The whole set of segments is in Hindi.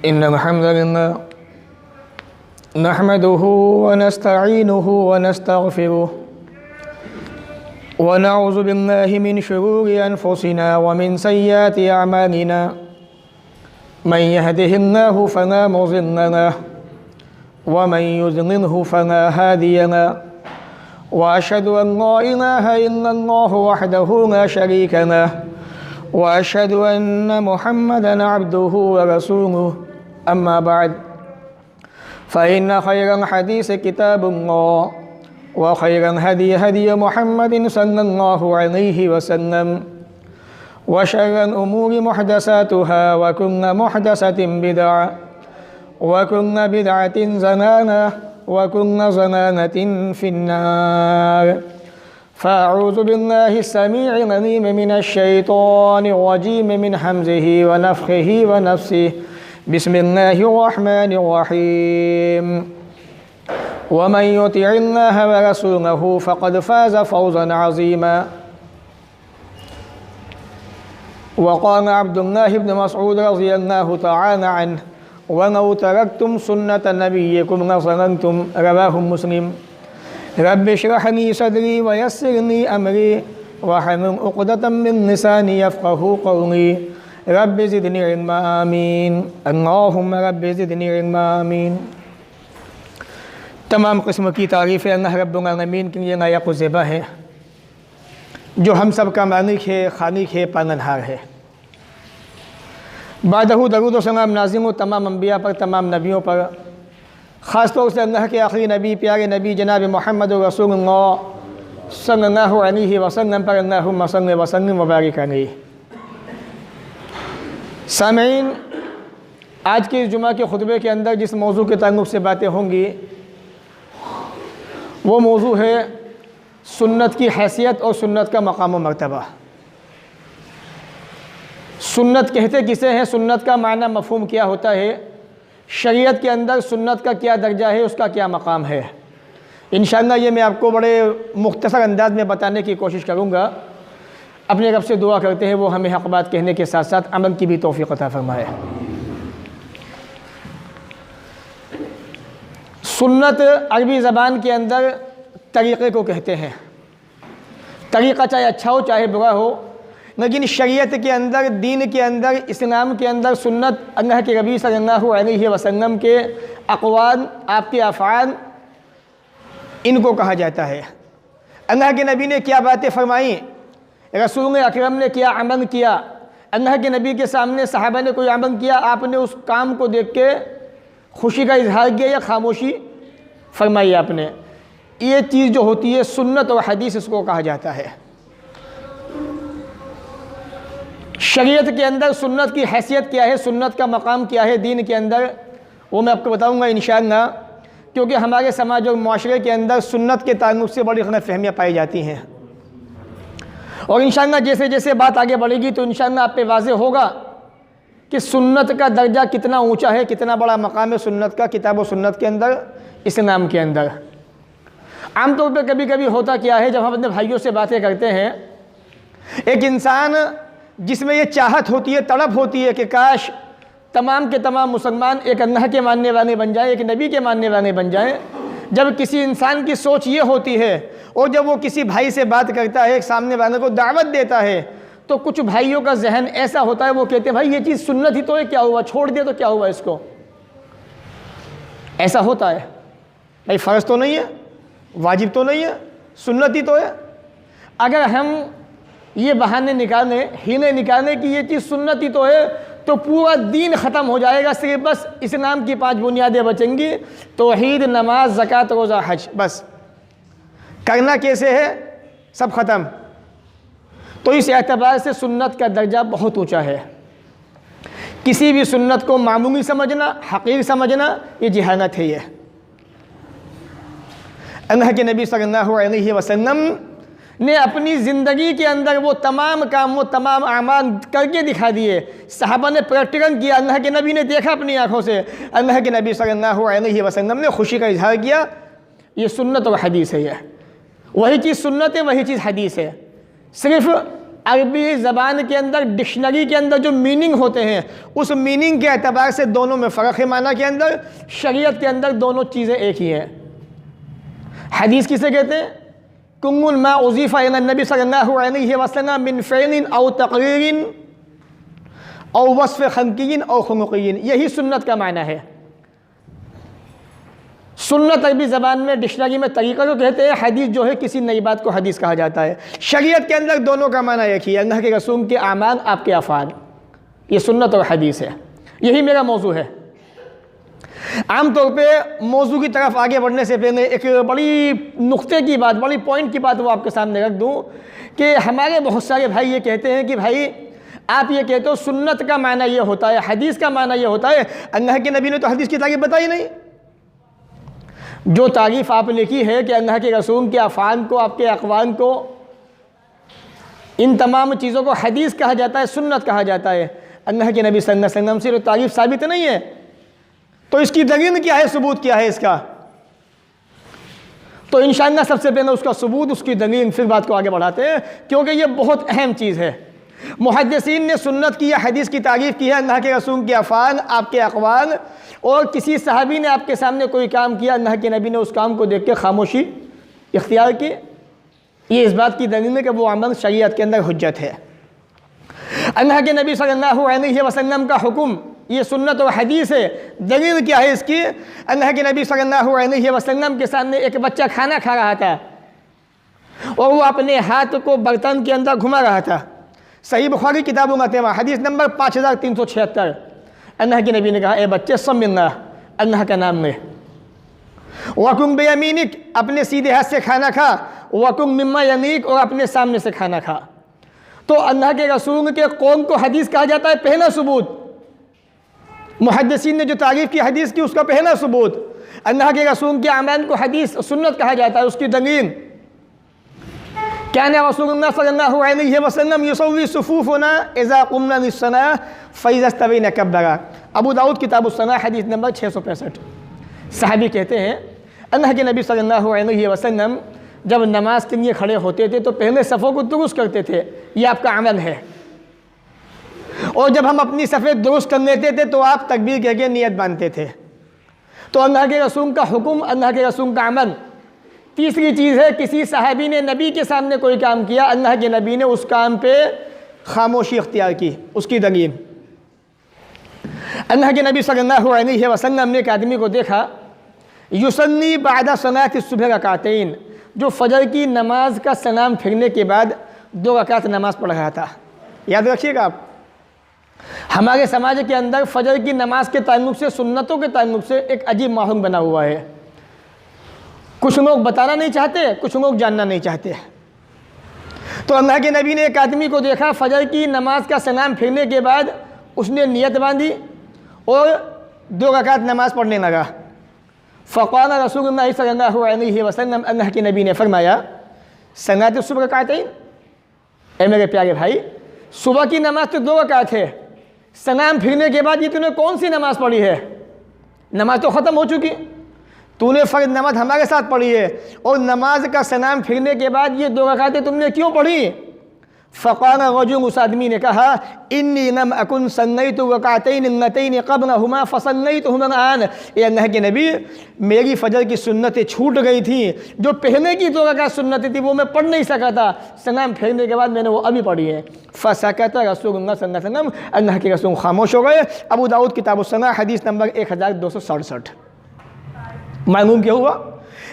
इन्नल हम्दुलिल्लाह नहमदुहु व नस्तईनुहु व नस्तगफिरुहु व नऊज़ु बिल्लाहि मिन शुरूरि अनफुसिना व मिन सय्यिआति अअमालिना मन यहदिहिल्लाहु फला मुज़िल्ल लहु व मन युज़लिल्हु फला हादिय लहु व अशहदु अन ला इलाहा इल्लल्लाहु वहदहु ला शरीका लहु व अशहदु अन्न मुहम्मदन अब्दुहु व रसूलुहु अम्मा बाद फ़इन्न खैरल हदीस किताबुल्लाह व खैरल हदी हदी मुहम्मदिन सल्लल्लाहु अलैहि वसल्लम व शर्रल उमूरि मुहदसातुहा व कुल्ल मुहदसतिन बिदअ व कुल्ल बिदअतिन ज़लालह व कुल्ल ज़लालतिन फिन्नार फ़अऊज़ु बिल्लाहि अस्समीइल अलीम मिनश शैतानिर रजीम मिन हम्ज़िहि व नफ़्ख़िहि व नफ़्सिहि बिस्मिल्लाहिर्रहमानिर्रहीम वमन युतिइल्लाह व रसूलहु फ़क़द फ़ाज़ फ़ौज़न अज़ीमा वक़ाल अब्दुल्लाह इब्न मसऊद रज़ियल्लाहु तआला अन्हु वलौ तरक्तुम सुन्नत नबिय्यिकुम लज़ललतुम रवाहु मुस्लिम रब्बि इश्रह ली सदरी व यस्सिर ली अमरी वहलुल उक़दतम मिन लिसानी यफ़क़हू क़ौली रब्बि ज़िदनी इल्मा आमीन अल्लाहुम्मा रब्बि ज़िदनी इल्मा आमीन। तमाम किस्म की तारीफ़ें अल्लाह रब्बुल आलमीन के लिए लायक़ व ज़ेबा है, जो हम सब का मालिक है, खालिक है, पालनहार है। बादहू दरूद व सलाम नाज़िल हो तमाम अंबिया पर, तमाम नबियों पर, ख़ास तौर से अल्लाह के आखिरी नबी, प्यारे नबी जनाब मोहम्मद रसूलुल्लाह सल्लल्लाहु अलैहि वसल्लम पर अल्लाहुम्मा सल्लि व सल्लिम व बारिक अलैहि। सामीन, आज के इस जुमा के खुतबे के अंदर जिस मौजू के ताल्लुक़ से बातें होंगी वो मौजू है सुन्नत की हैसियत और सुन्नत का मकाम व मर्तबा। सुन्नत कहते किसे हैं, सुन्नत का माना मफ़हूम क्या होता है, शरीयत के अंदर सुन्नत का क्या दर्जा है, उसका क्या मकाम है। इंशाअल्लाह ये मैं आपको बड़े मुख्तसर अंदाज में बताने की कोशिश करूँगा। अपने रब से दुआ करते हैं वो हमें हक़ बात कहने के साथ साथ अमल की भी तौफ़ीक़ अता फ़रमाए। सुन्नत अरबी ज़बान के अंदर तरीक़े को कहते हैं। तरीक़ा चाहे अच्छा हो चाहे बुरा हो, लेकिन शरीयत के अंदर, दीन के अंदर, इस्लाम के अंदर सुन्नत अल्लाह के नबी सल्लल्लाहु अलैहि वसल्लम के अक़वाल, आपके अफ़आल, इनको कहा जाता है। अल्लाह के नबी ने क्या बातें फ़रमाई, रसूल अकरम ने क्या अमल किया, अल्लाह के नबी के सामने सहाबा ने कोई अमल किया, आपने उस काम को देख के खुशी का इजहार किया या खामोशी फरमाई आपने। ये चीज़ जो होती है सुन्नत और हदीस, इसको कहा जाता है। शरीयत के अंदर सुन्नत की हैसियत क्या है, सुन्नत का मकाम क्या है दीन के अंदर, वो मैं आपको बताऊंगा इंशाअल्लाह। क्योंकि हमारे समाज और माशरे के अंदर सुन्नत के ताल्लुक़ से बड़ी गलतफ़हमियाँ पाई जाती हैं और इंशाअल्लाह जैसे जैसे बात आगे बढ़ेगी तो इंशाअल्लाह आप पे वाज़ेह होगा कि सुन्नत का दर्जा कितना ऊंचा है, कितना बड़ा मकाम है सुन्नत का किताब व सुन्नत के अंदर, इस्लाम के अंदर। आमतौर पर कभी कभी होता क्या है, जब हम अपने भाइयों से बातें करते हैं, एक इंसान जिसमें ये चाहत होती है, तड़प होती है कि काश तमाम के तमाम मुसलमान एक अल्लाह के मानने वाले बन जाए, एक नबी के मानने वाले बन जाएं। जब किसी इंसान की सोच ये होती है और जब वो किसी भाई से बात करता है, एक सामने वाले को दावत देता है, तो कुछ भाइयों का जहन ऐसा होता है, वो कहते हैं भाई ये चीज़ सुन्नत ही तो है, क्या हुआ, छोड़ दिया तो क्या हुआ इसको। ऐसा होता है, भाई फ़र्ज़ तो नहीं है, वाजिब तो नहीं है, सुन्नत ही तो है। अगर हम ये बहाने निकालें, हीले निकालें कि ये चीज़ सुन्नत ही तो है, तो पूरा दीन ख़त्म हो जाएगा। सिर्फ बस इस्लाम की 5 बुनियादें बचेंगी, तौहीद, नमाज, ज़कात, रोज़ा, हज, बस। करना कैसे है, सब ख़त्म। तो इस एतबार से सुन्नत का दर्जा बहुत ऊंचा है। किसी भी सुन्नत को मामूली समझना, हक़ीर समझना, ये जहालत है। ये अल्लाह के नबी सल्लल्लाहु अलैहि वसल्लम ने अपनी ज़िंदगी के अंदर वो तमाम काम, वो तमाम अमाल करके दिखा दिए। सहाबा ने प्रैक्टिकल किया, अल्लाह के नबी ने देखा अपनी आँखों से। अल्लाह के नबी सल्लल्लाहु अलैहि वसल्लम ने खुशी का इजहार किया। ये सुन्नत और हदीस है। यह वही चीज़ सुन्नत है, वही चीज़ हदीस है। सिर्फ अरबी ज़बान के अंदर डिक्शनरी के अंदर जो मीनिंग होते हैं उस मीनिंग के एतबार से दोनों में फ़र्क है माना के अंदर। शरीयत के अंदर दोनों चीज़ें एक ही हैं। हदीस किसे कहते हैं? कुल्लु मा उज़ीफ़ा इला नबी सल्लल्लाहु अलैहि वसल्लम मिन फ़िअलिन औ तक़रीरिन औ वस्फ़ ख़ल्क़िय्यिन औ खुलुक़िय्यिन, यही सुन्नत का माना है। सुन्नत अरबी ज़बान में डिक्शनरी में तरीक़ा को कहते हैं, हदीस जो है किसी नई बात को हदीस कहा जाता है। शरीयत के अंदर दोनों का माना एक ही है, अल्लाह के रसूल के आमाल आपके अफ़ाल, ये सुन्नत और हदीस है। यही मेरा मौजू है। आम तौर पे मौजू की तरफ आगे बढ़ने से पहले एक बड़ी नुक्ते की बात, बड़ी पॉइंट की बात वो आपके सामने रख दूँ कि हमारे बहुत सारे भाई ये कहते हैं कि भाई आप ये कहते हो सुन्नत का माना ये होता है, हदीस का माना ये होता है, अल्लाह के नबी ने तो हदीस की तारीफ़ बताई नहीं। जो तारीफ़ आपने की है कि अल्लाह के रसूल के अफ़ाल को, आपके अक़वाल को, इन तमाम चीज़ों को हदीस कहा जाता है, सुन्नत कहा जाता है, अल्लाह के नबी सल्लल्लाहु अलैहि वसल्लम से तो तारीफ़ साबित नहीं है। तो इसकी दलील क्या है, सबूत क्या है इसका? तो इंशाअल्लाह सबसे पहले उसका सबूत, उसकी दलील, फिर बात को आगे बढ़ाते हैं, क्योंकि ये बहुत अहम चीज़ है। मुहद्दिसीन ने सुन्नत की या हदीस की तारीफ़ की है, अल्लाह के रसूल के अफ़ाल, आपके अक़वाल, और किसी सहाबी ने आपके सामने कोई काम किया, अल्लाह के नबी ने उस काम को देख के खामोशी इख्तियार की, ये इस बात की दलील है कि वो अमल शरीयत के अंदर हुज्जत है। अल्लाह के नबी सल्लल्लाहु अलैहि वसल्लम का हुक्म, ये सुन्नत और हदीस है। दलील क्या है इसकी? अल्लाह के नबी सल्लल्लाहु अलैहि वसल्लम के सामने एक बच्चा खाना खा रहा था और वो अपने हाथ को बर्तन के अंदर घुमा रहा था। सही बुखारी किताबों में तेमा हदीस नंबर 5376। अल्लाह के नबी ने कहा, ए बच्चे समिल्लाह, अल्लाह का नाम ले, वकुम बेयमीनिक, अपने सीधे हाथ से खाना खा, वकुम मिम्मा यमीक, और अपने सामने से खाना खा। तो अल्लाह के रसूल के कौम को हदीस कहा जाता है, पहला सबूत। मुहद्दिसीन ने जो तारीफ़ की हदीस की, उसका पहला सबूत। अल्लाह के रसूल के अमल को हदीस सुन्नत कहा जाता है, उसकी दलील काना रसूलुल्लाह सल्लल्लाहु अलैहि वसल्लम युसव्वी सुफूफना इज़ा कुमना लिस्सलाह फ़इज़ा इस्तवैना कब्बरा। अबू दाऊद किताबुस्सलाह हदीस नंबर 665। सहाबी कहते हैं अल्लाह के नबी सल्लल्लाहु अलैहि वसल्लम जब नमाज के लिए खड़े होते थे तो पहले सफ़ों को दुरुस्त करते थे, ये आपका अमल है। और जब हम अपनी सफ़ें दुरुस्त कर लेते थे तो आप तकबीर कह के नियत बांधते थे। तो अल्लाह के रसूल का हुक्म, अल्लाह के रसूल का अमल। तीसरी चीज़ है, किसी सहाबी ने नबी के सामने कोई काम किया, अल्लाह के नबी ने उस काम पे खामोशी इख्तियार की, उसकी दलील। अल्लाह के नबी सल्लल्लाहु अलैहि वसल्लम ने एक आदमी को देखा, युसल्ली बादा सलात सुबह रकातैन, जो फ़जर की नमाज का सलाम फिरने के बाद 2 रकात नमाज पढ़ रहा था। याद रखिएगा आप, हमारे समाज के अंदर फ़जर की नमाज के ताल्लुक़ से, सुन्नतों के ताल्लुक़ से एक अजीब माहौल बना हुआ है। कुछ लोग बताना नहीं चाहते, कुछ लोग जानना नहीं चाहते। तो अल्लाह के नबी ने एक आदमी को देखा, फ़जर की नमाज का सलाम फिरने के बाद उसने नियत बांधी और 2 रकात नमाज पढ़ने लगा। फ़क़ाल रसूलुल्लाह सल्लल्लाहु अलैहि वसल्लम, अल्लाह के नबी ने फरमाया, सलात सुबह रकातैन, ऐ मेरे प्यारे भाई, सुबह की नमाज तो 2 रकात है, सलाम फिरने के बाद ये तूने कौन सी नमाज पढ़ी है? नमाज तो ख़त्म हो चुकी, तूने फ़र्ज़ नमाज हमारे साथ पढ़ी है और नमाज का सलाम फिरने के बाद ये 2 रकातें तुमने क्यों पढ़ी? फ़क़ाल रजुल, उस आदमी ने कहा, इन्नी लम अकुन सल्लैतु रकातैन लतैन क़ब्लहुमा फ़सल्लैतुहुमा अल-आन। ए अल्लाह के नबी, मेरी फ़जर की सुन्नतें छूट गई थी, जो पहले की 2 रकात सुन्नतें थी वो मैं पढ़ नहीं सका था, सलाम फिरने के बाद मैंने वो अभी पढ़ी है। फ़सकत रसूलुल्लाह सल्लल्लाहु अलैहि वसल्लम, अल्लाह के रसूल खामोश हो गए। अबू दाऊद किताबुस्सलाह हदीस नंबर 1267। मालूम क्या हुआ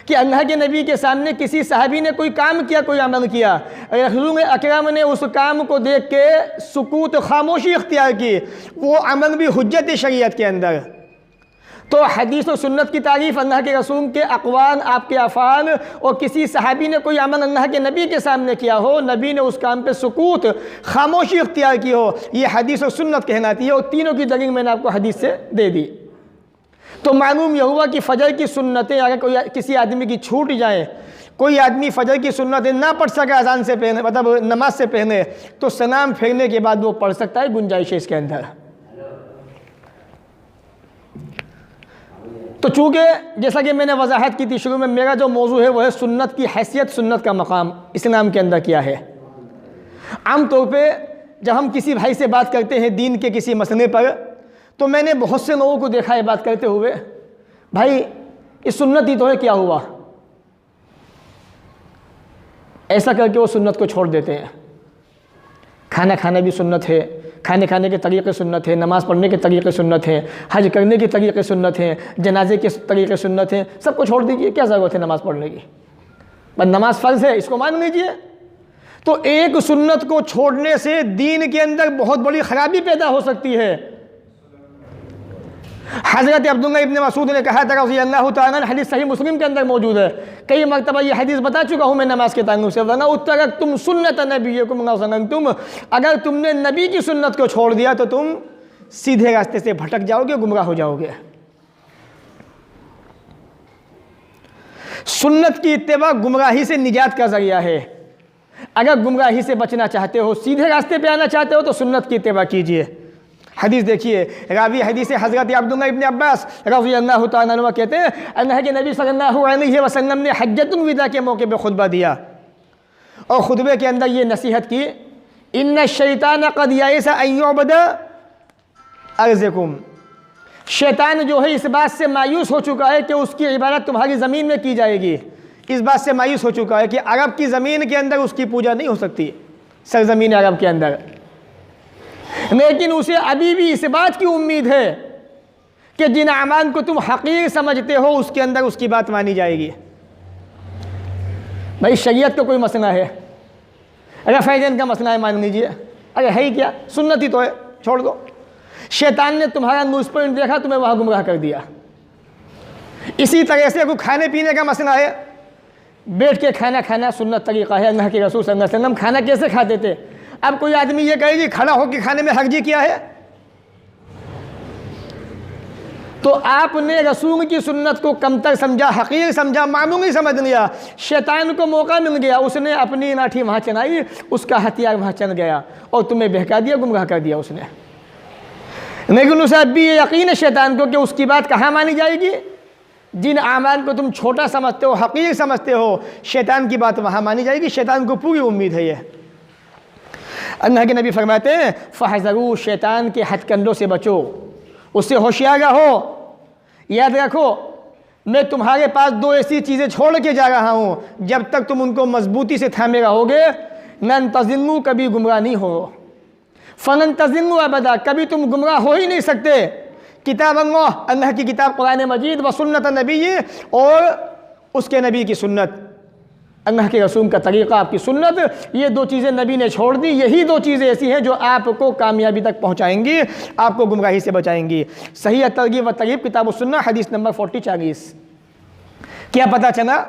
कि अल्लाह के नबी के सामने किसी सहाबी ने कोई काम किया, कोई अमल किया, रसूल अकरम ने उस काम को देख के सुकूत, खामोशी इख्तियार की, वो अमल भी हुज्जत शरीयत के अंदर। तो हदीस और सुन्नत की तारीफ़ अल्लाह के रसूल के अक़वाल, आपके अफ़ाल, और किसी सहाबी ने कोई अमल अल्लाह के नबी के सामने किया हो, नबी ने उस काम पे सुकूत, खामोशी इख्तियार की हो, ये हदीस और सुन्नत कहलाती है। और तीनों की दलील मैंने आपको हदीस से दे दी। तो मालूम यह हुआ कि फ़जर की सुन्नतें अगर कोई किसी आदमी की छूट जाए, कोई आदमी फ़जर की सुन्नतें ना पढ़ सके अज़ान से पहले, मतलब नमाज से पहले, तो सलाम फेरने के बाद वो पढ़ सकता है, गुंजाइश है इसके अंदर। तो चूँकि जैसा कि मैंने वजाहत की थी शुरू में, मेरा जो मौजू है वो है सुन्नत की हैसियत, सुन्नत का मकाम इस्लाम के अंदर क्या है। आम तौर पे जब हम किसी भाई से बात करते हैं दीन के किसी मसले पर, तो मैंने बहुत से लोगों को देखा है बात करते हुए, भाई इस सुन्नत ही तो है, क्या हुआ, ऐसा करके वो सुन्नत को छोड़ देते हैं। खाना खाना भी सुन्नत है, खाने खाने के तरीक़े सुन्नत है, नमाज़ पढ़ने के तरीक़े सुन्नत हैं, हज करने के तरीक़े सुन्नत हैं, जनाजे के तरीक़े सुन्नत हैं, सबको छोड़ दीजिए, क्या ज़रूरत है नमाज़ पढ़ने की, बस नमाज़ फ़र्ज़ है, इसको मान लीजिए। तो एक सुन्नत को छोड़ने से दीन के अंदर बहुत बड़ी ख़राबी पैदा हो सकती है। हज़रत अब्दुल्लाह इब्न मसूद ने कहा था रज़ियल्लाहु ताला अन्हु, हदीस सही मुस्लिम के अंदर मौजूद है, कई मरतबा ये हदीस बता चुका हूँ मैं नमाज के ताल्लुक़ से, वरना उत्तर तुम सुन्नत नबीयकुम ला ज़ननतुम, अगर तुमने नबी की सुन्नत को छोड़ दिया तो तुम सीधे रास्ते से भटक जाओगे, गुमराह हो जाओगे। सुन्नत की इत्तिबा गुमराही से निजात का ज़रिया है। अगर गुमराही से बचना चाहते हो, सीधे रास्ते पे आना चाहते हो, तो सुन्नत की इत्तिबा कीजिए। हदीस देखिए, रावी हदीस हज़रत अब्दुल्लाह इब्न अब्बास रज़ियल्लाहु ताला अन्हु कहते हैं, अल्लाह के नबी सल्लल्लाहु अलैहि वसल्लम ने हज्जतुल विदा के मौके पे खुतबा दिया और खुतबे के अंदर ये नसीहत की, इन्ना शैतान क़द यइसा अन युअबदा अर्ज़कुम, शैतान जो है इस बात से मायूस हो चुका है कि उसकी इबादत तुम्हारी ज़मीन में की जाएगी, इस बात से मायूस हो चुका है कि अरब की ज़मीन के अंदर उसकी पूजा नहीं हो सकती, सरज़मीन अरब के अंदर। लेकिन उसे अभी भी इस बात की उम्मीद है कि जिन अमाल को तुम हकीर समझते हो उसके अंदर उसकी बात मानी जाएगी। भाई शरीयत का कोई मसला है, अगर फ़ैज़न का मसला है मान लीजिए, अगर है ही क्या, सुन्नत ही तो है, छोड़ दो। शैतान ने तुम्हारा न्यूज़ पॉइंट देखा, तुम्हें वहाँ गुमराह कर दिया। इसी तरह से कोई खाने पीने का मसला है, बैठ के खाना खाना सुन्नत तरीक़ा है, अल्लाह के रसूल सल्लल्लाहु अलैहि वसल्लम खाना कैसे खाते थे। अब कोई आदमी ये कहेगी खड़ा होकर खाने में हर्जी किया है, तो आपने रसूल की सुन्नत को कमतर समझा, हकीर समझा, मामूली समझ लिया। शैतान को मौका मिल गया, उसने अपनी लाठी वहाँ चलाई, उसका हथियार वहाँ चल गया और तुम्हें बहका दिया, गुमराह कर दिया उसने। लेकिन उसे अब भी ये यकीन है शैतान को कि उसकी बात कहाँ मानी जाएगी, जिन आमाल को तुम छोटा समझते हो, हकीर समझते हो, शैतान की बात वहाँ मानी जाएगी। शैतान को पूरी उम्मीद है ये। अल्लाह के नबी फरमाते हैं, फ़हज़रू, शैतान के हथकंडों से बचो, उससे होशियार रहो। याद रखो, मैं तुम्हारे पास दो ऐसी चीज़ें छोड़ के जा रहा हूँ, जब तक तुम उनको मजबूती से थामे रहोगे, लन तज़िल्लू, कभी गुमराह नहीं हो, फ़लन तज़िल्लू अबदा, कभी तुम गुमराह हो ही नहीं सकते। किताब अल्लाह, अल्लाह की किताब कुरान मजीद, व सुन्नत नबी, और उसके नबी की सुन्नत, अल्लाह के रसूल का तरीक़ा, आपकी सुन्नत, ये दो चीज़ें नबी ने छोड़ दी। यही दो चीज़ें ऐसी हैं जो आपको कामयाबी तक पहुँचाएंगी, आपको गुमराही से बचाएंगी। सही तरगीब व तरगीब, किताब सुन्नत, हदीस नंबर 4040। क्या पता चला,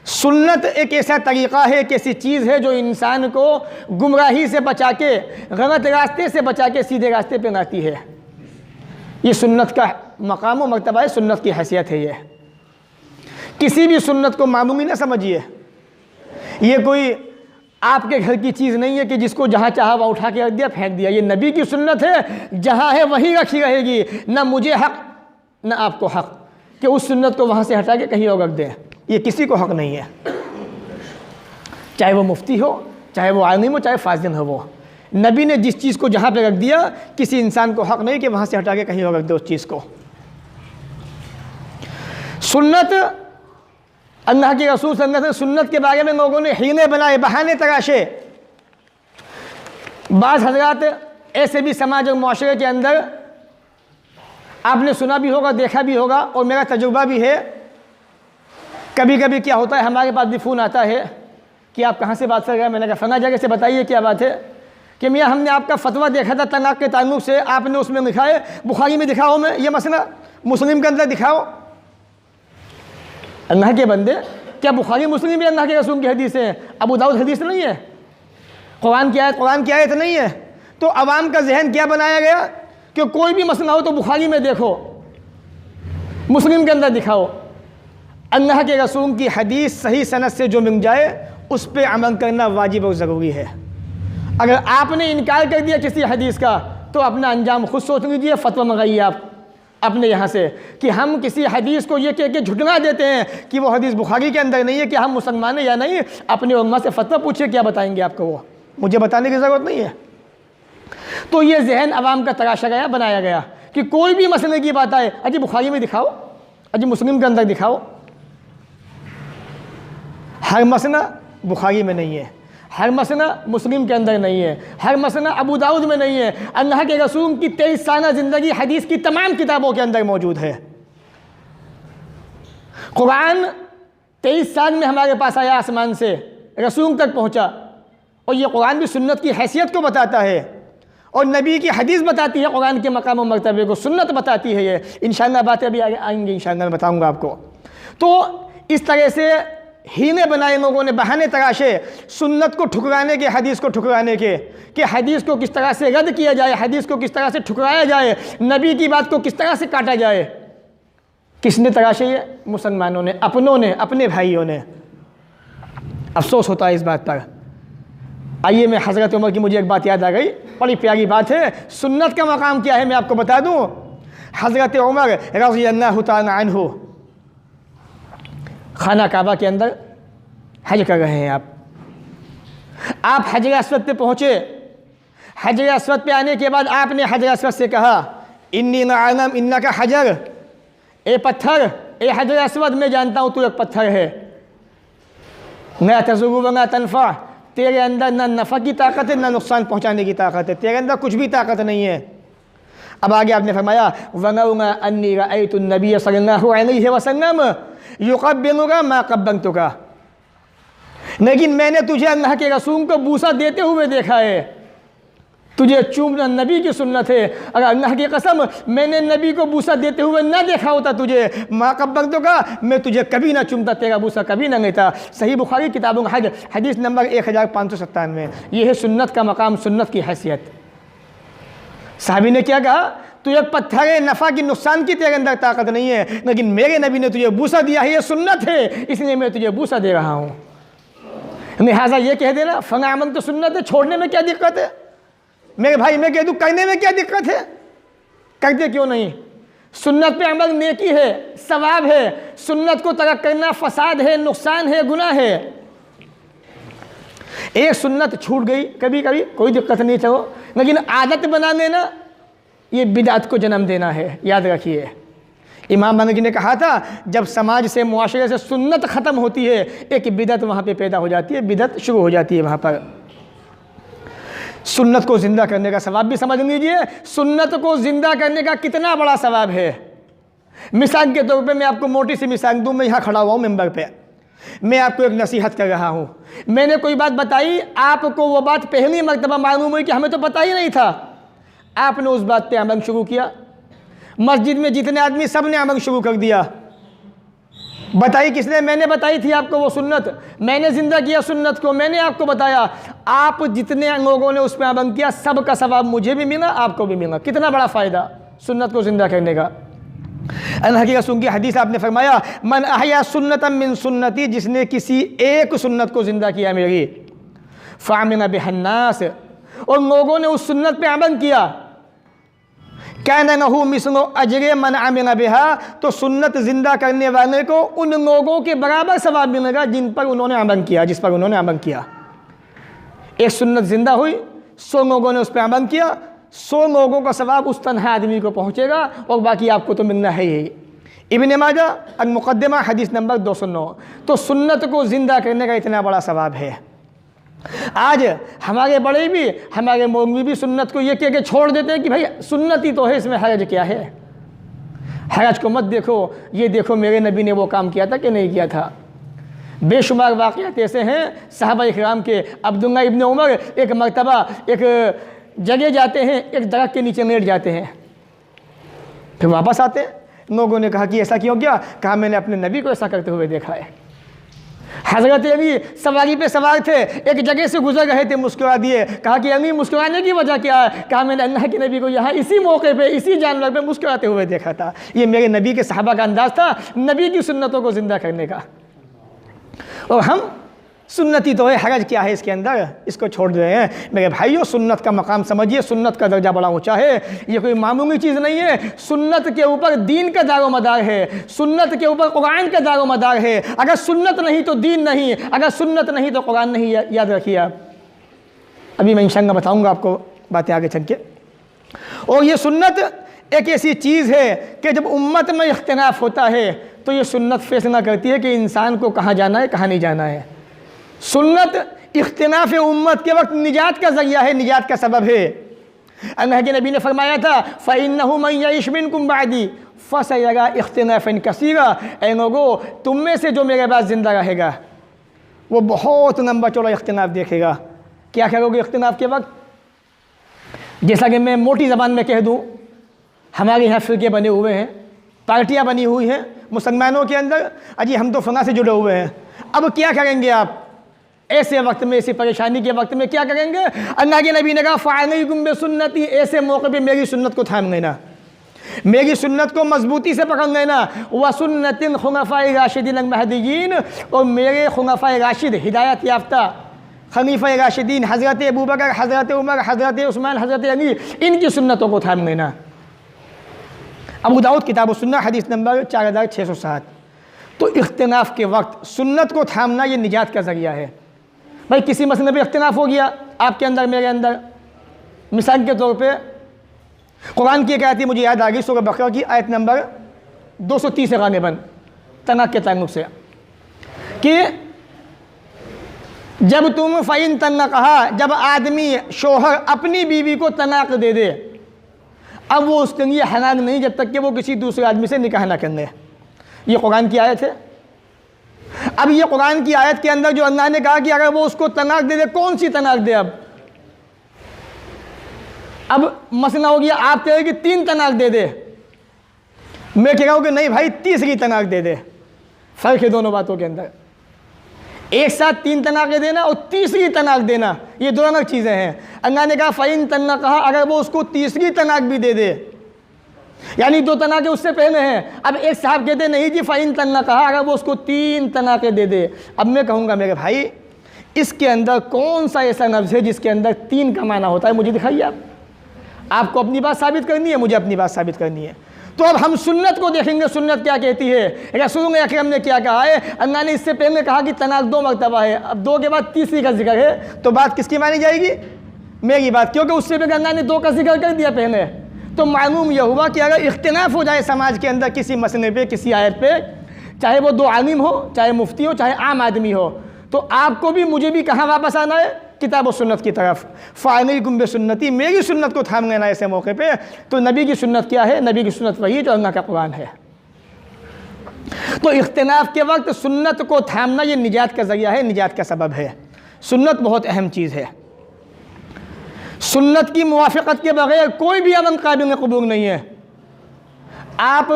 सुन्नत एक ऐसा तरीक़ा है, एक ऐसी चीज़ है जो इंसान को गुमराही से बचा के, गलत रास्ते से बचा के सीधे रास्ते पर लाती है। ये सुन्नत का मकाम व मर्तबा है, सुन्नत की हैसियत है। ये किसी भी सुन्नत को मामूली ना समझिए। ये कोई आपके घर की चीज़ नहीं है कि जिसको जहाँ चाहा वहाँ उठा के रख दिया, फेंक दिया। ये नबी की सुन्नत है, जहाँ है वहीं रखी रहेगी। ना मुझे हक़, ना आपको हक़ कि उस सुन्नत को वहाँ से हटा के कहीं और रख दें। ये किसी को हक़ नहीं है, चाहे वो मुफ्ती हो, चाहे वो आलिम हो, चाहे फाज़िल हो। वो नबी ने जिस चीज़ को जहाँ पे रख दिया, किसी इंसान को हक़ नहीं कि वहाँ से हटा के कहीं और रख दे उस चीज़ को। सुन्नत, अल्लाह के रसूल सल्लल्लाहु अलैहि वसल्लम सुन्नत के बारे में लोगों ने हीले बनाए, बहाने तराशे। बाज़ हज़रात ऐसे भी समाज और माशरे के अंदर आपने सुना भी होगा, देखा भी होगा, और मेरा तजुर्बा भी है। कभी कभी क्या होता है, हमारे पास भी फ़ोन आता है कि आप कहाँ से बात कर रहे हैं। मैंने कहा फलां जगह से, बताइए क्या बात है। कि मियाँ हमने आपका फतवा देखा था तलाक़ के ताल्लुक़ से, आपने उसमें लिखा है, बुखारी में दिखाओ, मैं ये मसला मुस्लिम के अंदर दिखाओ। अल्लाह के बंदे, क्या बुखारी मुस्लिम भी अल्लाह के रसूल की हदीस है? अबू दाऊद हदीस नहीं है? कुरान की आयत नहीं है? तो अवाम का जहन क्या बनाया गया कि कोई भी मसला हो तो बुखारी में देखो, मुस्लिम के अंदर दिखाओ। अल्लाह के रसूल की हदीस सही सनद से जो मिल जाए उस पर अमल करना वाजिब और ज़रूरी है। अगर आपने इनकार कर दिया किसी हदीस का तो अपना अंजाम खुद सोच लीजिए। फतवा मंगाइए आप अपने यहाँ से कि हम किसी हदीस को ये कह के झुटला देते हैं कि वो हदीस बुखारी के अंदर नहीं है, कि हम मुसलमान हैं या नहीं। अपने उम्मा से फतवा पूछिए, क्या बताएंगे आपको वो। मुझे बताने की ज़रूरत नहीं है। तो ये जहन अवाम का तराशा गया, बनाया गया कि कोई भी मसले की बात आए, अजी बुखारी में दिखाओ, अजी मुस्लिम के अंदर दिखाओ। हर मसला बुखारी में नहीं है, हर मसला मुस्लिम के अंदर नहीं है, हर मसला अबू दाऊद में नहीं है। अल्लाह के रसूल की 23 साल ज़िंदगी हदीस की तमाम किताबों के अंदर मौजूद है। कुरान 23 साल में हमारे पास आया, आसमान से रसूल तक पहुँचा, और ये कुरान भी सुन्नत की हैसियत को बताता है, और नबी की हदीस बताती है कुरान के मकाम और मर्तबे को, सुन्नत बताती है। ये इंशाअल्लाह बातें अभी आएंगी, इंशाअल्लाह मैं बताऊँगा आपको। तो इस तरह से हीने बनाए लोगों ने, बहाने तराशे सुन्नत को ठुकराने के, हदीस को ठुकराने के, कि हदीस को किस तरह से रद्द किया जाए, हदीस को किस तरह से ठुकराया जाए, नबी की बात को किस तरह से काटा जाए। किसने तराशे? ये मुसलमानों ने, अपनों ने, अपने भाइयों ने। अफसोस होता है इस बात पर। आइए, मैं हज़रत उमर की मुझे एक बात याद आ गई, बड़ी प्यारी बात है। सुन्नत का मकाम क्या है मैं आपको बता दूँ। हज़रत उमर रज़ियल्लाहु तआला अन्हु खाना काबा के अंदर हज कर रहे हैं। आप हजर अस्वद पे पहुँचे। हजर अस्वद पे आने के बाद आपने हजर अस्वद से कहा, इन्नी नअलम इन्नका हजर, ए पत्थर, ए हजर अस्वद, मैं जानता हूँ तू एक पत्थर है। न तज़ुरु व न तनफ़ा, तेरे अंदर न नफ़ा की ताकत है, न नुकसान पहुँचाने की ताकत है, तेरे अंदर कुछ भी ताकत नहीं है। अब आगे आपने फरमाया, वनौना अन्नी रअयतु नबी सल्लल्लाहु अलैहि वसल्लम युक़ब्बिलुका मा क़ब्बलतुका, लेकिन मैंने तुझे अल्लाह के रसूल को बूसा देते हुए देखा है। तुझे चूमना नबी की सुन्नत है। अगर अल्लाह की कसम मैंने नबी को बूसा देते हुए ना देखा होता तुझे, मा क़ब्बलतुका, मैं तुझे कभी ना चूमता, तेरा बूसा कभी ना लेता। सही बुखारी किताबों का हज हदीस नंबर 1597। यह है सुन्नत का मकाम, सुन्नत की हैसियत। साहबी ने क्या कहा, तू एक पत्थर है, नफ़ा की नुकसान की तेरे अंदर ताकत नहीं है, लेकिन मेरे नबी ने तुझे बूसा दिया है, ये सुन्नत है, इसलिए मैं तुझे बूसा दे रहा हूँ। लिहाजा ये कह देना फ़ना अमल तो सुन्नत है, छोड़ने में क्या दिक्कत है? मेरे भाई मैं कह दूँ करने में क्या दिक्कत है? करते क्यों नहीं? सुन्नत पे अमल नेकी है, सवाब है। सुन्नत को तरक करना फसाद है, नुकसान है, गुनाह है। एक सुन्नत छूट गई कभी कभी कोई दिक्कत नहीं, चलो, लेकिन आदत बना लेना ये बिदअत को जन्म देना है। याद रखिए, इमाम मालिक ने कहा था, जब समाज से, मुआशरे से सुन्नत ख़त्म होती है, एक बिदअत वहाँ पे पैदा हो जाती है, बिदअत शुरू हो जाती है वहाँ पर। सुन्नत को ज़िंदा करने का सवाब भी समझ लीजिए। सुन्नत को ज़िंदा करने का कितना बड़ा सवाब है। मिसाल के तौर पे मैं आपको मोटी सी मिसाल दूँ। मैं यहाँ खड़ा हुआ हूँ मेंबर पे, मैं आपको एक नसीहत कर रहा हूँ। मैंने कोई बात बताई, आपको वो बात पहली मर्तबा मालूम हुई कि हमें तो पता ही नहीं था। आपने उस बात पे अमल शुरू किया। मस्जिद में जितने आदमी सब ने अमल शुरू कर दिया। बताई किसने? मैंने बताई थी आपको वो सुन्नत, मैंने ज़िंदा किया सुन्नत को, मैंने आपको बताया। आप जितने लोगों ने उस पर अमल किया, सब का सवाब मुझे भी मिला, आपको भी मिला। कितना बड़ा फ़ायदा सुन्नत को ज़िंदा करने का। अल्लाह की रसूल की हदीस आपने फरमाया, मन अहया सुन्नतम मिन सुन्नती, जिसने किसी एक सुन्नत को ज़िंदा किया मेरी, फ़ामिना बिहन्नास, और लोगों ने उस सुन्नत पे अमल किया, कैन नहू मिस्लो अजरे मन आमिना बिहा, तो सुन्नत ज़िंदा करने वाले को उन लोगों के बराबर सवाब मिलेगा जिन पर उन्होंने अमल किया, जिस पर उन्होंने अमल किया। एक सुन्नत ज़िंदा हुई, 100 लोगों ने उस पर अमल किया, 100 लोगों का सवाब उस तन्हा आदमी को पहुँचेगा, और बाकी आपको तो मिलना है ही। इब्न माजा अल मुक़द्दिमा हदीस नंबर 209। तो सुन्नत को ज़िंदा करने का इतना बड़ा सवाब है। आज हमारे बड़े भी, हमारे मौलवी भी सुन्नत को ये कह के छोड़ देते हैं कि भाई सुन्नत ही तो है, इसमें हरज क्या है। हरज को मत देखो, ये देखो मेरे नबी ने वो काम किया था कि नहीं किया था। बेशुमार वाक़यात ऐसे हैं सहाबा इकराम के। अब्दुल्ला इब्न उमर एक मरतबा एक जगह जाते हैं, एक दरख्त के नीचे लेट जाते हैं, फिर वापस आते हैं। लोगों ने कहा कि ऐसा क्यों किया? कहा मैंने अपने नबी को ऐसा करते हुए देखा है। हज़रत अली सवारी पे सवार थे, एक जगह से गुजर रहे थे, मुस्कुरा दिए। कहा कि अली मुस्कुराने की वजह क्या है? कहा मैंने अल्लाह के नबी को यहाँ इसी मौके पे, इसी जानवर पे मुस्कुराते हुए देखा था। ये मेरे नबी के सहाबा का अंदाज़ था नबी की सुन्नतों को ज़िंदा करने का। और हम सुन्नती तो है, हरज क्या है इसके अंदर, इसको छोड़ रहे हैं। मेरे भाइयों, सुन्नत का मकाम समझिए, सुन्नत का दर्जा बड़ा ऊंचा है। ये कोई मामूली चीज़ नहीं है। सुन्नत के ऊपर दीन का दारो मदार है, सुन्नत के ऊपर कुरान का दारो मदार है। अगर सुन्नत नहीं तो दीन नहीं, अगर सुन्नत नहीं तो कुरान नहीं। याद रखिए आप। अभी मैं इंशाअल्लाह बताऊँगा आपको बातें आगे चल के। और ये सुन्नत एक ऐसी चीज़ है कि जब उम्मत में इख्तिलाफ होता है तो ये सुन्नत फैसला करती है कि इंसान को कहाँ जाना है, कहाँ नहीं जाना है। सुन्नत इख्तिलाफ उम्मत के वक्त निजात का ज़रिया है, निजात का सबब है। अल्लाह के नबी ने फरमाया था फ़इन्नहु मन यइश मिनकुम बअदी फसयरा इख्तिलाफन कसीरा, ऐ लोगों तुम में से जो मेरे बाद ज़िंदा रहेगा वो बहुत लंबा चौड़ा इख्तिलाफ देखेगा। क्या करोगे इख्तिलाफ के वक्त? जैसा कि मैं मोटी ज़बान में कह दूँ, हमारे यहाँ फ़िरके बने हुए हैं, पार्टियाँ बनी हुई हैं मुसलमानों के अंदर, अजी हम तो फना से जुड़े हुए हैं। अब क्या करेंगे आप ऐसे वक्त में, ऐसी परेशानी के वक्त में क्या करेंगे? अल्लाह के नबी ने कहा फ़अलैकुम बिसुन्नती, ऐसे मौके पे मेरी सुन्नत को थाम लेना, मेरी सुन्नत को मजबूती से पकड़ लेना। व सुन्नतिल खुलफ़ाए राशिदीन महदीयीन, और मेरे खुलफ़ाए राशिद हिदायत याफ्ता खलीफ़ा राशिदीन हज़रत अबू बकर, हज़रत उमर, हज़रत उस्मान, हज़रत अली, इनकी सुन्नतों को थाम लेना। अबू दाऊद किताब सुन्नह हदीस नंबर 4607। तो इख्तिलाफ के वक्त सुन्नत को थामना ये निजात का ज़रिया है। भाई किसी मसले पे इख्तिलाफ हो गया आपके अंदर मेरे अंदर, मिसाल के तौर पे कुरान की एक आयत मुझे याद आ गई, सूरह बकरा की आयत नंबर 230 गालिबन तलाक के ताल्लुक़ से, कि जब तुम फ़इन तलाक कहा, जब आदमी शोहर अपनी बीवी को तलाक दे दे, अब वो उसके लिए हलाल नहीं जब तक कि वो किसी दूसरे आदमी से निकाह ना कर ले। ये कुरान की आयत है। अब ये कुरान की आयत के अंदर जो अल्लाह ने कहा कि अगर वो उसको तलाक दे दे, कौन सी तलाक दे? अब मसला हो गया, आप कह रहे कि 3 तलाक दे दे, मैं कह रहा हूँ कि नहीं भाई तीसरी तलाक दे दे। फ़र्क है दोनों बातों के अंदर। एक साथ 3 तलाक़ें देना और तीसरी तलाक देना, ये दो अलग चीज़ें हैं। अल्लाह ने कहा फ़इन तलाक कहा, अगर वो उसको तीसरी तलाक भी दे दे, यानी 2 तलाक़ें उससे पहले हैं। अब एक साहब कहते नहीं जी फ़इन तलाक कहा, अगर वो उसको 3 तलाक़ें दे दे। अब मैं कहूँगा मेरे भाई इसके अंदर कौन सा ऐसा लफ्ज़ है जिसके अंदर 3 का माना होता है? मुझे दिखाइए। आप आपको अपनी बात साबित करनी है, मुझे अपनी बात साबित करनी है। तो अब हम सुन्नत को देखेंगे, सुन्नत क्या कहती है। रसूल अकरम ने क्या कहा है? अल्लाह ने इससे पहले कहा कि तलाक 2 मरतबा है, अब 2 के बाद तीसरी का जिक्र है, तो बात किसकी मानी जाएगी? मेरी बात, क्योंकि उससे पहले अल्लाह ने 2 का जिक्र कर दिया पहले। तो मालूम यह हुआ कि अगर इख्तिलाफ हो जाए समाज के अंदर किसी मसले पे, किसी आयत पे, चाहे वो 2 आलिम हो, चाहे मुफ्ती हो, चाहे आम आदमी हो, तो आपको भी मुझे भी कहाँ वापस आना है? किताब और सुन्नत की तरफ। फ़अलैकुम बिसुन्नती, मेरी सुन्नत को थाम लेना ऐसे मौके पे। तो नबी की सुन्नत क्या है? नबी की सुन्नत वही जो अल्लाह का कुरान है। तो इख्तिलाफ के वक्त सुन्नत को थामना ये निजात का ज़रिया है, निजात का सबब है। सुन्नत बहुत अहम चीज़ है। सुन्नत की मुवाफ़क़त के बग़ैर कोई भी अमल काबिल क़बूल नहीं है। आप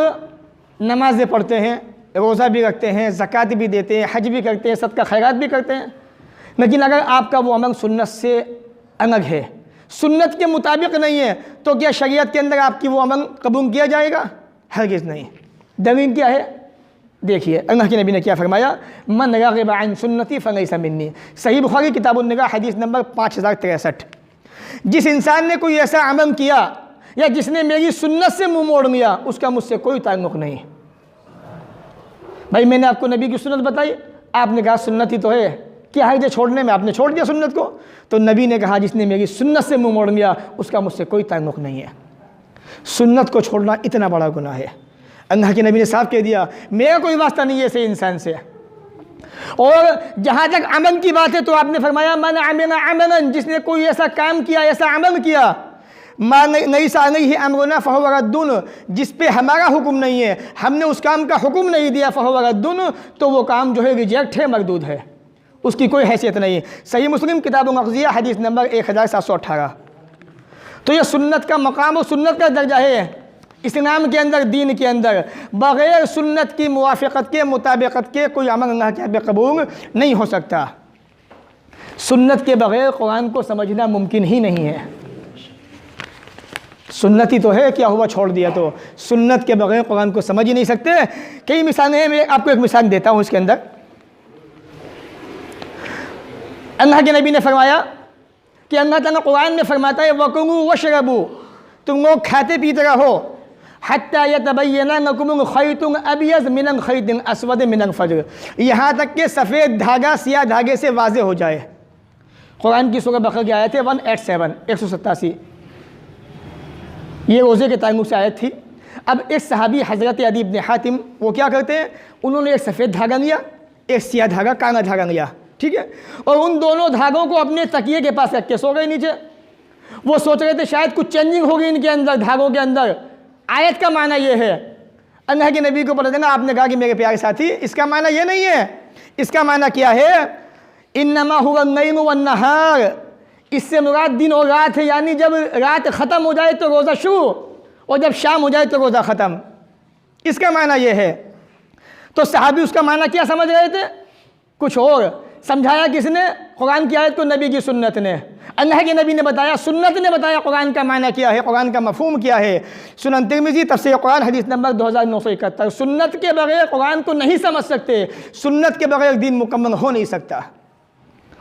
नमाज़ें पढ़ते हैं, रोज़ा भी रखते हैं, ज़कात भी देते हैं, हज भी करते हैं, सदका खैरात भी करते हैं, लेकिन अगर आपका वो अमल सुन्नत से अलग है, सुन्नत के मुताबिक नहीं है, तो क्या शरीयत के अंदर आपकी वो अमल कबूल किया जाएगा? हरगिज़ नहीं। दलील क्या है? देखिए अल्लाह के नबी ने क्या फरमाया, मन राग़िब अन सुन्नती फ़लैसा मिन्नी। सही बुखारी किताबुन निकाह हदीस नंबर 5063। जिस इंसान ने कोई ऐसा अमल किया या जिसने मेरी सुन्नत से मुँह मोड़ लिया, उसका मुझसे कोई ताल्लुक़ नहीं। भाई मैंने आपको नबी की सुन्नत बताई, आपने कहा सुन्नत ही तो है, क्या है जो छोड़ने में? आपने छोड़ दिया सुन्नत को। तो नबी ने कहा जिसने मेरी सुन्नत से मुंह मोड़ लिया उसका मुझसे कोई ताल्लुक़ नहीं है। सुन्नत को छोड़ना इतना बड़ा गुनाह है। अल्लाह के नबी ने साफ कह दिया मेरा कोई वास्ता नहीं है ऐसे इंसान से। और जहाँ तक अमल की बात है तो आपने फरमाया मन अमिला अमलन, जिसने कोई ऐसा काम किया, ऐसा अमल किया, मा नहीं सा नहीं है अमरुना फ़हुव रद्दुन, जिस पे हमारा हुक्म नहीं है, हमने उस काम का हुक्म नहीं दिया, फ़हुव रद्दुन, तो वो काम जो है रिजेक्ट है, मरदूद है, उसकी कोई हैसियत नहीं। सही मुस्लिम किताब मग़ज़िया हदीस नंबर 1718। तो ये सुन्नत का मकाम और सुन्नत का दर्जा है इस्लाम के अंदर, दीन के अंदर। बग़ैर सुन्नत की मुवाफ़क़त के, मुताबिक़त के कोई अमल अल्लाह के यहाँ कबूल नहीं हो सकता। सुन्नत के बग़ैर कुरान को समझना मुमकिन ही नहीं है। सुन्नत ही तो है, क्या हुआ छोड़ दिया तो। सुन्नत के बग़ैर कुरान को समझ ही नहीं सकते। कई मिसालें हैं, मैं आपको एक मिसाल देता हूँ इसके अंदर। अल्लाह के नबी ने फरमाया कि अल्लाह ताला कुरान में फरमाता है वकुलू वशरबू, तुम लोग खाते पीते रहो, हत्ता यतबय्यना लकुमुल खैतुल अबयज़ मिनल खैतिल अस्वद मिनल फज्र, यहाँ तक कि सफ़ेद धागा सियाह धागे से वाज़े हो जाए। कुरान की सूरह बकरा की आयत है 187, 187। ये रोज़े के ताल्लुक़ से आयत थी। अब एक सहाबी हज़रत अदी इब्न हातिम वो क्या करते हैं, उन्होंने एक सफ़ेद धागा लिया, एक सिया धागा, काला धागा लिया, ठीक है, और उन दोनों धागों को अपने तकिए के पास रख के सो गए नीचे। वो सोच रहे थे शायद कुछ चेंजिंग होगी इनके अंदर, धागों के अंदर। आयत का माना ये है, अल्लाह के नबी को पता चला, आपने कहा कि मेरे प्यारे साथी इसका माना ये नहीं है, इसका माना क्या है, इन्नमा हुवा नैम वन नहार, इससे मुराद दिन और रात है, यानी जब रात ख़त्म हो जाए तो रोज़ा शुरू और जब शाम हो जाए तो रोज़ा ख़त्म, इसका माना ये है। तो सहाबी उसका माना क्या समझ रहे थे, कुछ और समझाया किसने, कुरान की आयत को, नबी की सुन्नत ने। अल्लाह के नबी ने बताया, सुन्नत ने बताया कुरान का माना क्या है, कुरान का मफहूम क्या है। सुनन तिरमिज़ी तफसीर कुरान हदीस नंबर 2971। सुन्नत के बगैर कुरान को नहीं समझ सकते, सुन्नत के बगैर दीन मुकम्मल हो नहीं सकता।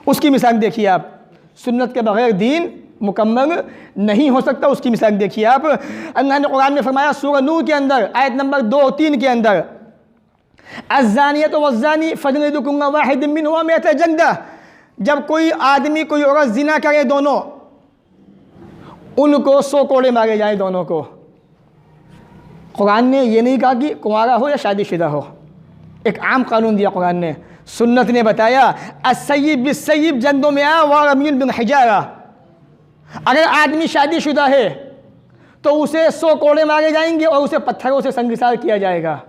उसकी मिसाल देखिए आप, सुन्नत के बगैर दीन मुकम्मल नहीं हो सकता, उसकी मिसाल देखिए आप। अल्लाह ने कुरान में फरमाया सूरह नूर के अंदर आयत नंबर 2 और 3 के अंदर, अज़्ज़ानियत वज़्ज़ानी फजलिदू कुल्ला वाहिदिन मिनहुमा मिअता जल्दा, जब कोई आदमी कोई औरत जिना करे दोनों, उनको 100 कोड़े मारे जाए दोनों को। कुरान ने ये नहीं कहा कि कुंवारा हो या शादीशुदा हो, एक आम कानून दिया कुरान ने। सुन्नत ने बताया अस्सय्यिब बिस्सय्यिब जल्दो में आ व रमील बिन हिजारा, अगर आदमी शादीशुदा है तो उसे 100 कोड़े मारे जाएंगे और उसे पत्थरों से संगीसार किया जाएगा।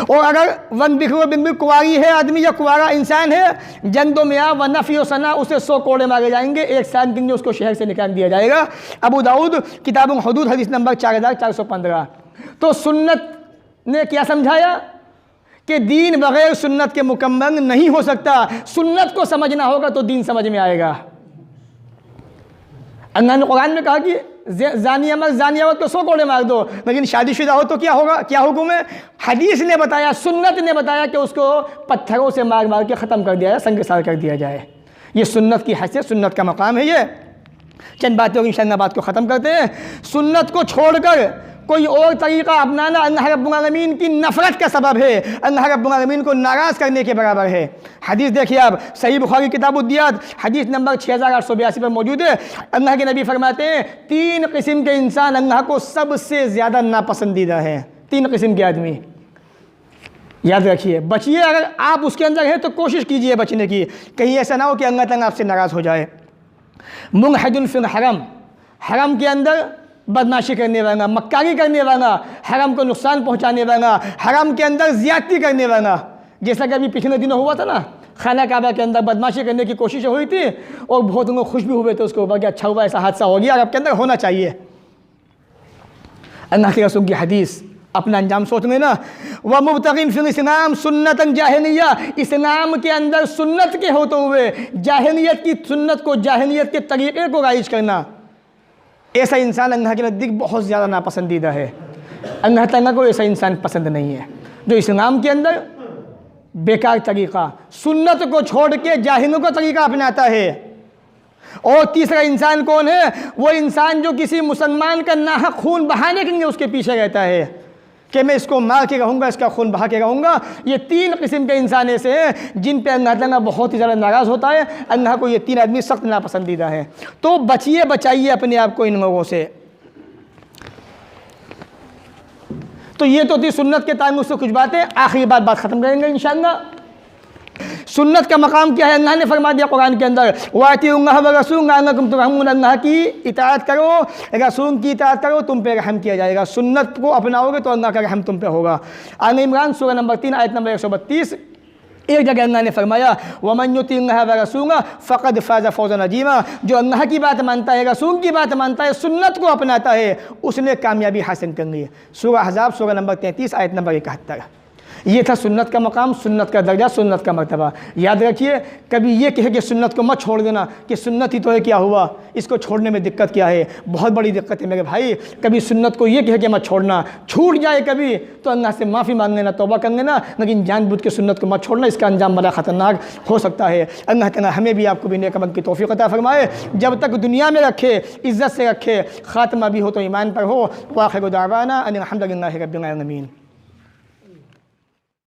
और अगर वन बिखरो बिन कुंवारी है आदमी या कुंवारा इंसान है, जंदो में आ व नफी सना, उसे 100 कोड़े मारे जाएंगे, एक साल के लिए उसको शहर से निकाल दिया जाएगा। अबू दाऊद किताबुल हुदूद हदीस नंबर 4415। तो सुन्नत ने क्या समझाया कि दीन बगैर सुन्नत के मुकम्मल नहीं हो सकता, सुन्नत को समझना होगा तो दीन समझ में आएगा। अल्लाह ने कुरान में कहा कि जानिया मत जानिया मत तो 100 कोड़े मार दो, लेकिन शादीशुदा हो तो क्या होगा, क्या हुक्म है। हदीस ने बताया, सुन्नत ने बताया कि उसको पत्थरों से मार मार के ख़त्म कर दिया जाए, संगसार कर दिया जाए। ये सुन्नत की हैसियत, सुन्नत का मकाम है। ये चंद बातें होगी, इंशाअल्लाह बात को ख़त्म करते हैं। सुन्नत को छोड़कर कोई और तरीक़ा अपनाना अल्लाह रब्बुल आलमीन की नफ़रत का सबब है, अल्लाह रब्बुल आलमीन को नाराज़ करने के बराबर है। हदीस देखिए आप, सही बुखारी किताबुद्दियात हदीस नंबर 6882 पर मौजूद है। अल्लाह के नबी फरमाते हैं 3 किस्म के इंसान अल्लाह को सबसे ज़्यादा नापसंदीदा हैं। 3 किस्म के आदमी, याद रखिए, बचिए। अगर आप उसके अंदर हैं तो कोशिश कीजिए बचने की, कहीं ऐसा ना हो कि अल्लाह ताला आपसे नाराज़ हो जाए। मुनहदुन फिल हरम, हरम के अंदर बदमाशी करने वाला, मक्कारी करने वाला, हरम को नुकसान पहुंचाने वाला, हरम के अंदर ज़्यादती करने वाला। जैसा कि अभी पिछले दिनों हुआ था ना, खाना काबा के अंदर बदमाशी करने की कोशिश हुई थी और बहुत लोग खुश भी हुए थे उसके ऊपर कि अच्छा हुआ ऐसा हादसा हो गया, अरब के अंदर होना चाहिए। अल्लाह के रसूल की हदीस, अपना अंजाम सोच लेना। व मुब्तगिन फिल इस्लाम सुन्नतन जाहिलिया, इस्लाम के अंदर सुन्नत के होते हुए जाहिलियत की सुन्नत को, जाहिलियत के तरीक़े को राइज करना, ऐसा इंसान अल्लाह के नज़दीक बहुत ज़्यादा नापसंदीदा है। अल्लाह ताला को ऐसा इंसान पसंद नहीं है जो इस्लाम के अंदर बेकार तरीक़ा, सुन्नत को छोड़ के जाहिलों का तरीक़ा अपनाता है। और तीसरा इंसान कौन है, वो इंसान जो किसी मुसलमान का नाहक खून बहाने के लिए उसके पीछे रहता है कि मैं इसको मार के रहूँगा, इसका खून बहा के रहूँगा। ये 3 किस्म के इंसान ऐसे हैं जिन पे अल्लाह ताला बहुत ही ज़्यादा नाराज़ होता है। अल्लाह को ये 3 आदमी सख्त नापसंदीदा हैं। तो बचिए, बचाइए अपने आप को इन लोगों से। तो ये तो थी सुन्नत के ताल्लुक़ से कुछ बातें। आखिरी बात ख़त्म करेंगे इंशाअल्लाह। सुन्नत का मकाम क्या है, अल्लाह ने फरमा दिया कुरान के अंदर, वातिउल्लाह व रसूल लअल्लकुम तुरहमून, अल्लाह की इताअत करो, रसूल की इताअत करो, तुम पे रहम किया जाएगा। सुन्नत को अपनाओगे तो अल्लाह का रहम तुम पे होगा। आल इमरान सूरह नंबर 3 आयत नंबर 132। एक जगह अल्लाह ने फरमाया वमन युतिल्लाह व रसूला फ़क़द फ़ाज़ फ़ौज़न अज़ीमा, जो अल्लाह की बात मानता है, रसूल की बात मानता है, सुन्नत को अपनाता है, उसने कामयाबी हासिल कर ली है। सूरह अहज़ाब सूरह नंबर 33 आयत नंबर 71। ये था सुन्नत का मकाम, सुन्नत का दर्जा, सुन्नत का मर्तबा। याद रखिए, कभी ये कहे कि सुन्नत को मत छोड़ देना कि सुन्नत ही तो है, क्या हुआ, इसको छोड़ने में दिक्कत क्या है, बहुत बड़ी दिक्कत है मेरे भाई। कभी सुन्नत को ये कहे कि मत छोड़ना, छूट जाए कभी तो अल्लाह से माफ़ी मांग लेना, तौबा कर लेना, लेकिन जानबूझ के सुन्नत को मत छोड़ना, इसका अंजाम बड़ा ख़तरनाक हो सकता है। अल्लाह ताला हमें भी आपको भी नेक अमल की तौफ़ीक़ अता फ़रमाए, जब तक दुनिया में रखे, इज़्ज़त से रखे, ख़ात्मा भी हो तो ईमान पर हो। व आख़िरु दावाना अनिल हम्दुलिल्लाहि रब्बिल आलमीन।